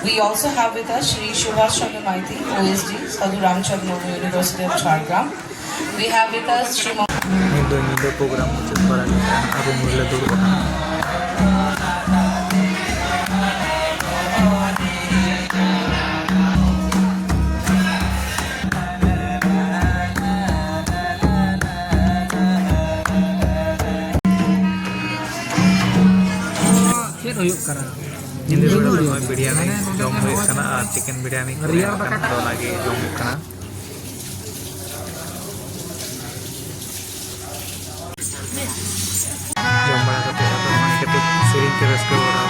We also have with us Shri Subhash Chandra Maiti, OSD, Sadhu Ramchandra University of Jharkhand. We have with us Shri Nido program muncul barang aku mulai dulu. Ini dulu biryani jom huyu kana chicken biryani do lagi jom kana jom bada kate atau mani kate sering keras ke orang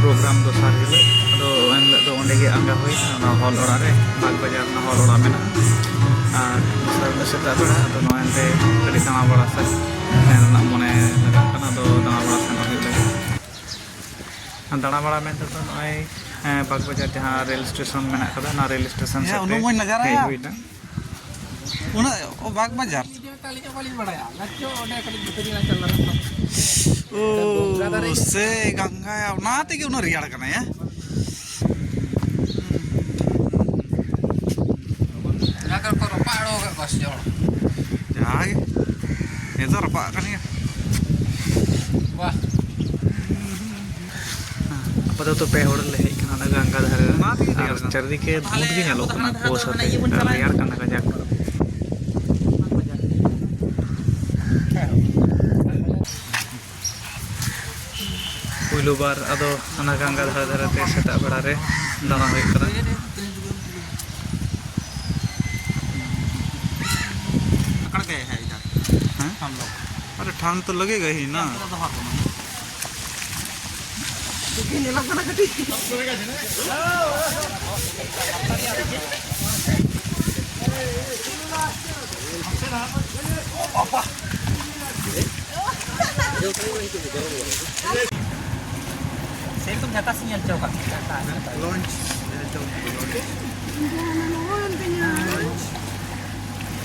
program dosar hile ado enle do onde ge angga hoi na hall ora re bag bajar na hall ora mena ar sarna seta bera ado no ente kadi tama bora sa na mone lagan kana do tama bora sa na hile dana bora men to noi bag bajar jahan rail station mena kada na rail station ya unu moi nazara ya una o bag bajar kalinya paling bada ya ngaco ode kali buteri na chalna oh se ganga ya naate ke una riyad kana ya agar ko ropaado ga bas jol jage itu ropa kan ya wah apa tuh pe hor le kana na ganga dhare na chardi ke dhut ge nyalo kana ko sate riyar kana ka jak Puluh bar ado anak angkat hadar te seta berare dana hoy kana अकड़ गए हैं इधर हैं हम लोग अरे ठंड तो लगेगा ही ना saya tuh nyata sinyal jauh kan launch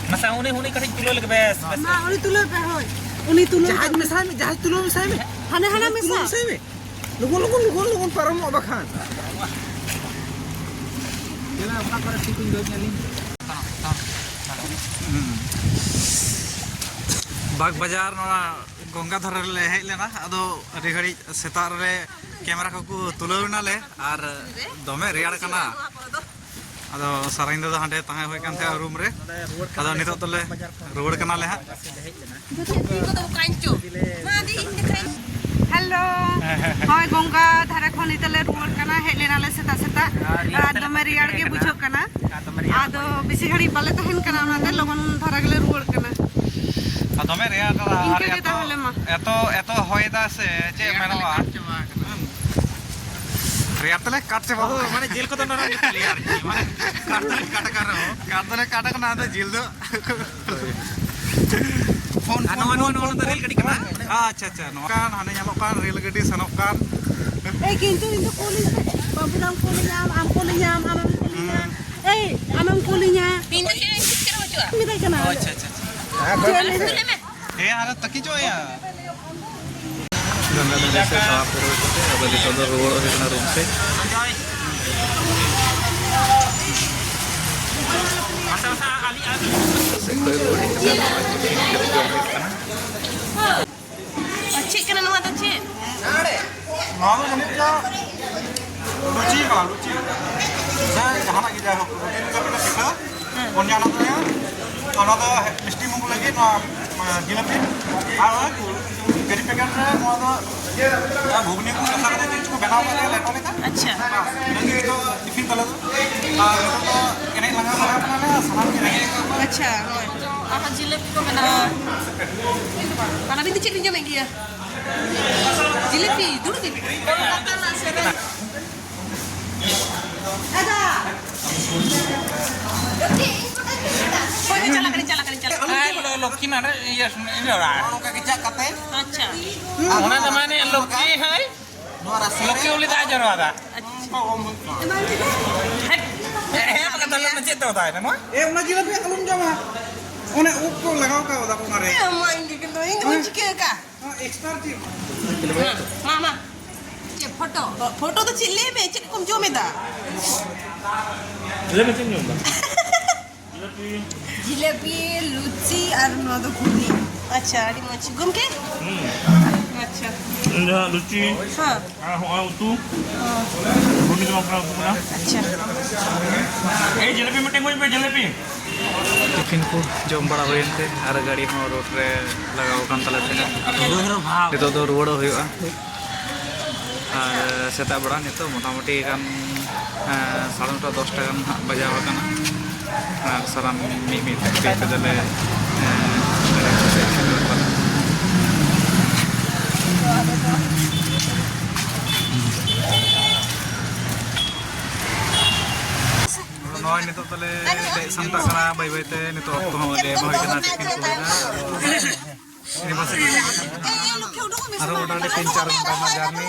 masa uni kasih tulo lagi bes Ma, uni tuloy pa hoy. Uni tuloy. जहाज तुलो मिसाई में Hana hana misa. मिसाई में लुगुन पर मो बखान Kila apa para shipping do nyali बाग बाजार नोना गंगा धर ले हेज लेना अदो अडी घड़ी सेता रे कैमरा को तुलना ले आर दमे रियाड़ कना अदो सराइन दो हांडे ताहे होय कान थे रूम रे अदो नितो तले रोड कना ले हा Hello. Hoy gongga dhara khoni tale ruwar kana helena le seta seta. Ado meri yar ke bujo kana. Ado bisi ghadi bale tahen kana onade logon dhara gele ruwar kana. दमे रियाड़ करा Inke ke tahole ma. एतो होयदा से चे मेनवा रियाड़ तले काट से बाबू माने jail को तो ना यार माने काट करना तो जेल दो फोन नो रेल गड्डी कना अच्छा नो कान हाने nyalo kan रेल गड्डी सनक kan Eh kintu into kuli. Babudang kulinya am kulinya amam kulinya. Amam kulinya. Pintu ke kira ojo. Minta kana. अच्छा ए यार तकी जो या गंगा नदी से साफ करो ते अब देखो तो रोड और इतना रूम से masa ali ali से कोई बड़ी चल Cik kana nuwa ta cik. मानो जने का लुची saya जहाना की जाय हो लुची का पिटा पिटा कोन जाना तो यार ona do misti mung lagi no jilapi ar peri pekan re no do ghugni को रखा करते हैं इसको बनाओ वाले लेटो लेका अच्छा लगे तो टिफिन ᱛᱟᱞᱮ ᱫᱚ ᱟᱨ ᱱᱤᱛᱚᱜ ᱫᱚ ᱮᱱᱮᱡ ᱞᱟᱸᱜᱟ ᱠᱟᱱᱟᱞᱮ ᱥᱟᱱᱟᱢ ᱜᱮ ᱨᱮᱸᱜᱮᱡ ᱟᱠᱟᱫ ᱠᱚᱣᱟ ᱟᱪᱪᱷᱟ ᱟᱨ ᱡᱤᱞᱟᱹᱯᱤ ᱠᱚ ᱢᱮᱱᱟᱜᱼᱟ ᱟᱨ ᱟᱹᱵᱤᱱ ᱫᱚ ᱪᱮᱫ ᱵᱤᱱ ᱡᱚᱢᱮᱫ ᱜᱮᱭᱟ ᱡᱤᱞᱟᱹᱯᱤ ᱫᱩᱲᱩᱵ ᱵᱤᱱ लक्ष्मी नारे ये नौका के चक कते अच्छा ओना जमाने लक्ष्मी है लक्ष्मी उली दा जरवादा हे पका तले न चेत होता है ना ए ओना जिलेबी अलुम जमा ओने उप को लगाओ का ओदा ओना रे मां इंगे के तो इंगे चिके का एक्स्ट्रा जी मामा ये फोटो फोटो तो चिल्ले में चिक कुम जो में दा जिलेबी चिन जो जिलेबी लुची और नोदो घुगनी अच्छा अड़ी मच घूम के अच्छा Ini lucu. हां Orang utuh. Bunyi cuma pernah pernah. अच्छा Jalebi meeting gue jalebi. Tiffin को जम बड़ा होते और गाड़ी में रोड रे लगाव कान तले थे नितो दो रुवाड़ो हुआ और सेता बड़ा नितो मोटामुटी गान 10:30 गान बजाव काना और सारा मी पे दले नॉय नितो तले संता कना बाय बाय ते नितो तो ले भाई कना टिफिन को ini masih ada udah 3-4 घंटा में जर्नी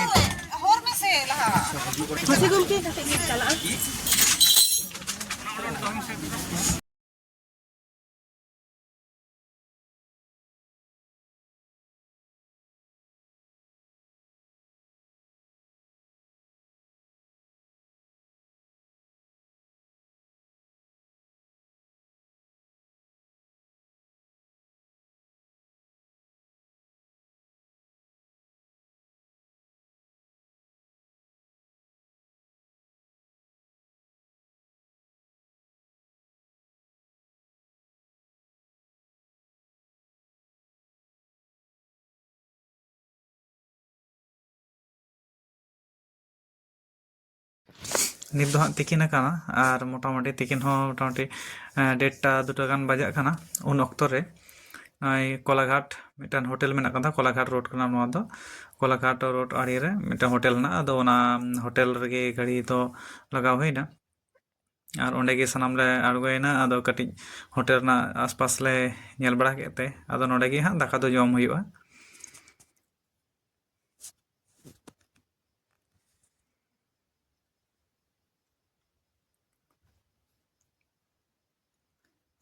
और में से लहा masih घूम के चला नित दो हाँ तिकिन काना और मोटामुटी तिकिन हो मोटामुटी 1:30-2 गान बजाक काना उन अक्तो रे कोलाघाट मिटन होटल में ना कोलाघाट रोड कना नोआ दो कोलाघाट रोड आड़ी रे मिटन होटल ना अदो ओना होटल रे गाड़ी तो लगाव होइना और ओंडे गे सनाम ले आड़गोयना अदो कटी होटल ना आसपास ले नेल बड़ा केते अदो नोडे गे हां दाका दो जम हुइबा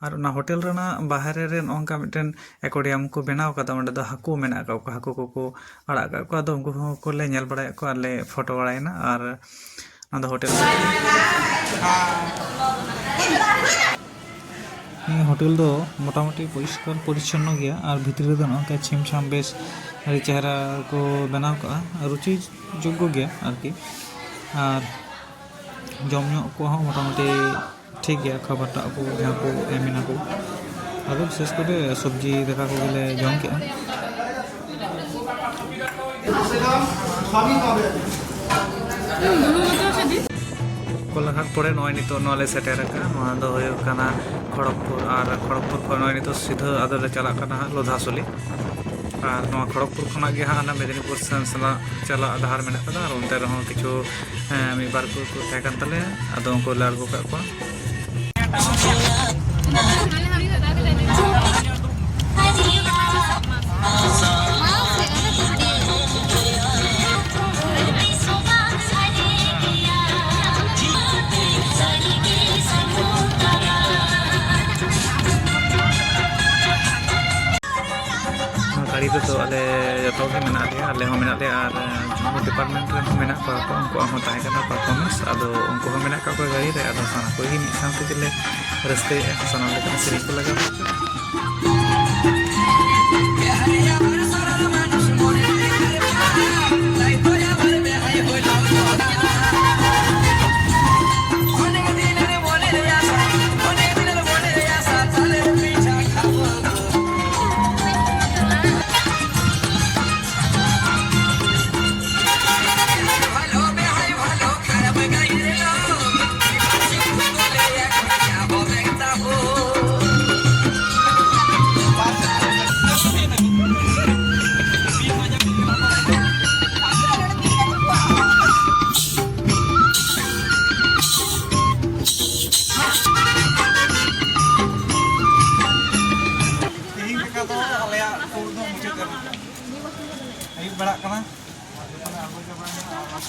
और ना होटल रेना बाहरे रे नोंका मिटन एक्वेरियम को बनाव कदा ओंडे दो हाकू मेना का हाकू को अड़ा का को दो उनको को ले नेल बड़ा को ले फोटो बड़ायना और ना दो होटल होटल दो मोटामुटी परिष्कार परिच्छन्न गया और भितर दो नोंका छिमछाम बेस अड़ी चेहरा को बनाव का रुचि योग्य गया आरकी और जमनो को मोटामुटी ठीक गया खबर टा को जहाँ को एमिना को और विशेष कर सब्जी देखा को गले जम के कोलाघाट पड़े नॉय नितो नॉले सेटेर का नोआ दो होयो काना खड़गपुर और खड़गपुर खो नॉय नितो सीधा आदले चला काना लोधासुली और नोआ खड़गपुर खना गे हां ना मेदिनीपुर सन चला आधार मेना कदा और उनते रहो किछु मी बार को थे कान तले आदो उनको लारगो का को गाड़ी तो अले जो मेना अले हो मेना और डिपार्टमेंट रे मेना को उनको हम ताहे कना परफॉर्मेंस आदो उनको हम मेना का गाड़ी रे आदो साना कोई मिट सानते दिले रस्ते साना लेकिन सिरी को लगा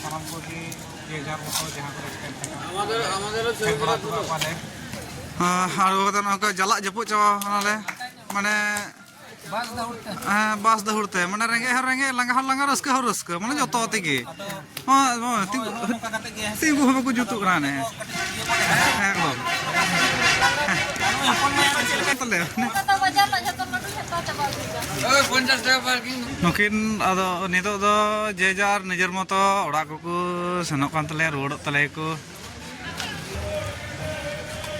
ᱥᱟᱱᱟᱢ ᱠᱚᱜᱮ ᱡᱮ ᱡᱟᱨ ᱢᱚᱛᱚ ᱡᱟᱦᱟᱸ ᱠᱚᱨᱮ ᱥᱴᱮᱱ ᱛᱟᱦᱮᱸ ᱟᱬᱜᱚ ᱠᱟᱛᱮ ᱱᱚᱝᱠᱟ ᱡᱟᱞᱟᱜ ᱡᱟᱹᱯᱩᱫ ᱪᱟᱵᱟ ᱠᱟᱱᱟᱞᱮ ᱢᱟᱱᱮ ᱵᱟᱥ ᱫᱟᱹᱦᱩᱲ ᱛᱮ ᱢᱟᱱᱮ ᱨᱮᱸᱜᱮᱡ ᱦᱚᱸ ᱨᱮᱸᱜᱮᱡ ᱞᱟᱸᱜᱟ ᱦᱚᱸ ᱞᱟᱸᱜᱟ ᱨᱟᱹᱥᱠᱟᱹ ᱦᱚᱸ ᱨᱟᱹᱥᱠᱟᱹ ᱢᱟᱱᱮ ᱡᱚᱛᱚ ᱛᱮᱜᱮ ᱛᱤᱸᱜᱩ ᱦᱚᱸ ᱵᱟᱠᱚ ᱡᱩᱛᱩᱜ ᱠᱟᱱᱟ ᱮᱠᱫᱚᱢ ᱱᱩᱠᱤᱱ ᱟᱫᱚ ᱱᱤᱛᱚᱜ ᱫᱚ ᱡᱮ ᱡᱟᱨ ᱱᱤᱡᱮᱨ ᱢᱚᱛᱚ ᱚᱲᱟᱜ ᱠᱚᱠᱚ ᱥᱮᱱᱚᱜ ᱠᱟᱱ ᱛᱟᱞᱮᱭᱟ ᱨᱩᱣᱟᱹᱲᱚᱜ ᱛᱟᱞᱮᱭᱟᱠᱚ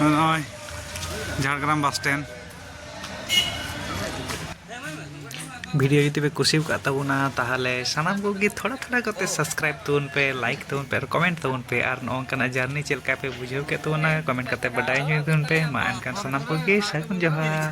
ᱱᱚᱜᱼᱚᱭ ঝাড়গ্রাম বাস স্ট্যান্ড भिडियो जुदी पे कुसी ताबना ताहले सानाम कोगे थोड़ा थोड़ा करते सब्सक्राइब तबन पे लाइक तबन पे और कमेंट तबन पे और नोंकना जर्नी चलका पे बुझाव के तबना कमेंट करते बडाई तबन पे मा एनकान सानाम कोगे सागुन जोहार।